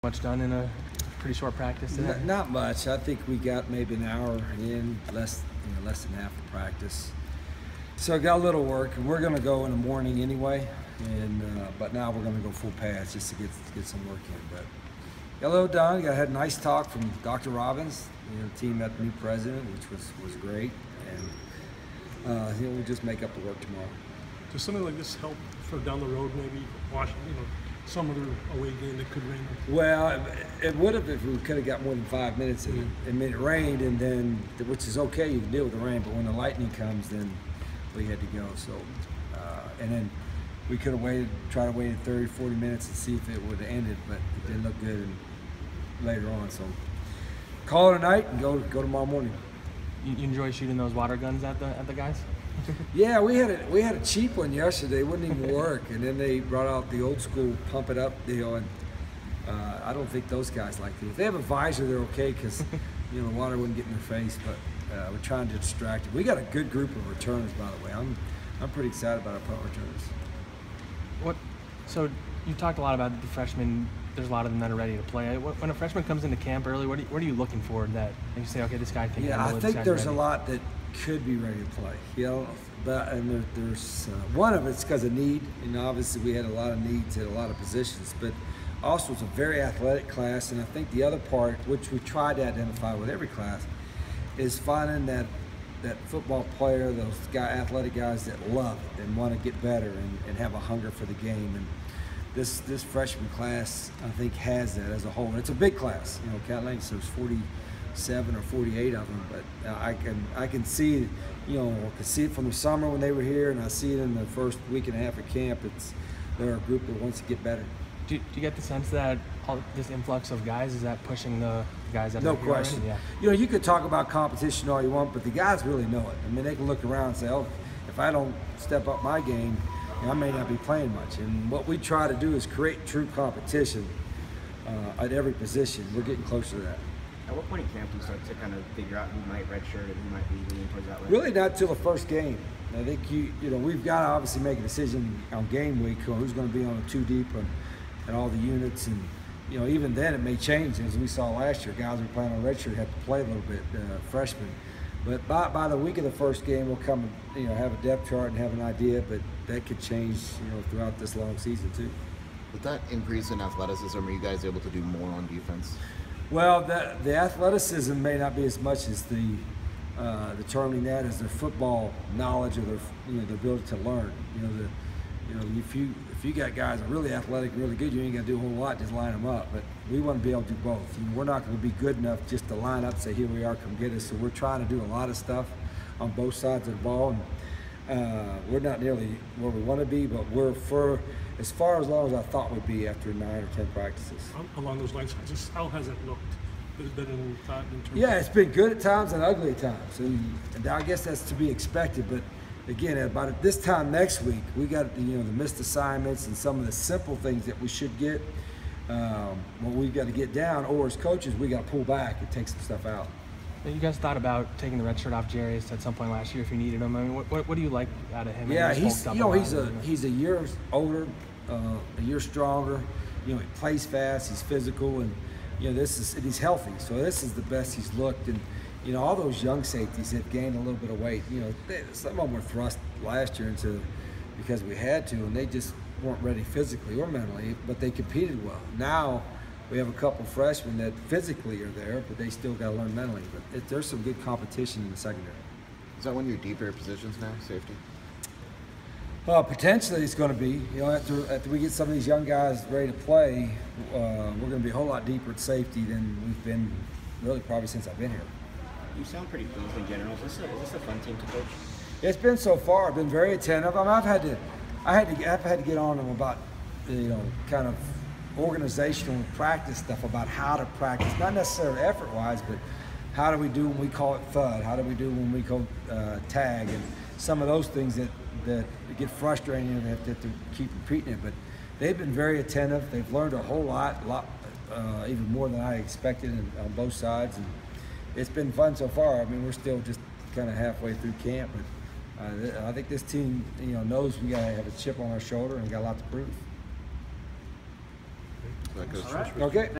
Much done in a pretty short practice today? Not much. I think we got maybe an hour in, less than half the practice. So I got a little work, and we're going to go in the morning anyway. But now we're going to go full pads just to get some work in. But got a little done. Had a nice talk from Dr. Robbins. The team met the new president, which was great. And we'll just make up the work tomorrow. Does something like this help for down the road, maybe some other away game that could rain? Well, it would have if we could have got more than 5 minutes in it. I mean, it rained, and then, which is okay, you can deal with the rain, but when the lightning comes, then we had to go. So, and then we could have tried to wait 30, 40 minutes and see if it would have ended, but it didn't look good later on. So, call it a night and go tomorrow morning. You enjoy shooting those water guns at the guys? Yeah, we had a cheap one yesterday. It wouldn't even work, and then they brought out the old school pump it up deal, and I don't think those guys like it. If they have a visor, they're okay because the water wouldn't get in their face. But we're trying to distract them. We got a good group of returners, by the way. I'm pretty excited about our punt returners. So you talked a lot about the freshmen. There's a lot of them that are ready to play. When a freshman comes into camp early, what are you looking for that you say, okay, this guy can handle it? Yeah, I think there's a lot that could be ready to play, but there's one of it's because of need. Obviously we had a lot of needs at a lot of positions, but also it's a very athletic class. And I think the other part, which we try to identify with every class, is finding that football player, those athletic guys that love it and want to get better and have a hunger for the game. And this freshman class, I think, has that as a whole. And it's a big class. Cat Lane, so there's 47 or 48 of them. But I can see, I could see it from the summer when they were here, and I see it in the first week and a half of camp. They're a group that wants to get better. Do you get the sense that this influx of guys is that pushing the guys that no question? Yeah. You could talk about competition all you want, but the guys really know it. I mean, they can look around and say, "Oh, if I don't step up my game, I may not be playing much." And what we try to do is create true competition at every position. We're getting closer to that. At what point in camp do you start to kind of figure out who might redshirt and who might be leaning towards that way? Really not till the first game. I think we've got to obviously make a decision on game week on who's going to be on the 2 deep and all the units, and even then it may change. As we saw last year, guys who were playing on redshirt have to play a little bit, freshmen. But by the week of the first game, we'll come and have a depth chart and have an idea. But that could change throughout this long season too. With that increase in athleticism, are you guys able to do more on defense? Well, the athleticism may not be as much as the determining that as their football knowledge or their ability to learn. If you got guys that are really athletic, really good, you ain't gonna do a whole lot, just line them up. But we want to be able to do both. We're not going to be good enough just to line up and say, here we are, come get us. So we're trying to do a lot of stuff on both sides of the ball, and we're not nearly where we want to be, but we're as far as I thought we'd be after 9 or 10 practices. Along those lines, how has it looked? Has it been in terms it's been good at times and ugly at times, and I guess that's to be expected. But again, about this time next week, we got the missed assignments and some of the simple things that we should get. What we've got to get down, or as coaches, we got to pull back and take some stuff out. You guys thought about taking the red shirt off Jarius at some point last year if you needed him. I mean, what do you like out of him? Yeah, he's a year older, a year stronger. He plays fast, he's physical, and he's healthy. So this is the best he's looked. And all those young safeties have gained a little bit of weight. Some of them were thrust last year because we had to, and they just weren't ready physically or mentally, but they competed well. Now we have a couple freshmen that physically are there, but they still got to learn mentally. But there's some good competition in the secondary. Is that one of your deeper positions now, safety? Potentially it's going to be. After we get some of these young guys ready to play, we're going to be a whole lot deeper at safety than we've been really probably since I've been here. You sound pretty pleased in general. Is this a fun team to coach? It's been so far. I've been very attentive. I mean, I've had to get on them about kind of organizational practice stuff, about how to practice, not necessarily effort-wise, but how do we do when we call it thud? How do we do when we call tag? And some of those things that get frustrating and they have to keep repeating it. But they've been very attentive. They've learned a whole lot, even more than I expected on both sides. And it's been fun so far. I mean, we're still just kind of halfway through camp, but I think this team, knows we got to have a chip on our shoulder and got a lot to prove. That goes All right. Okay.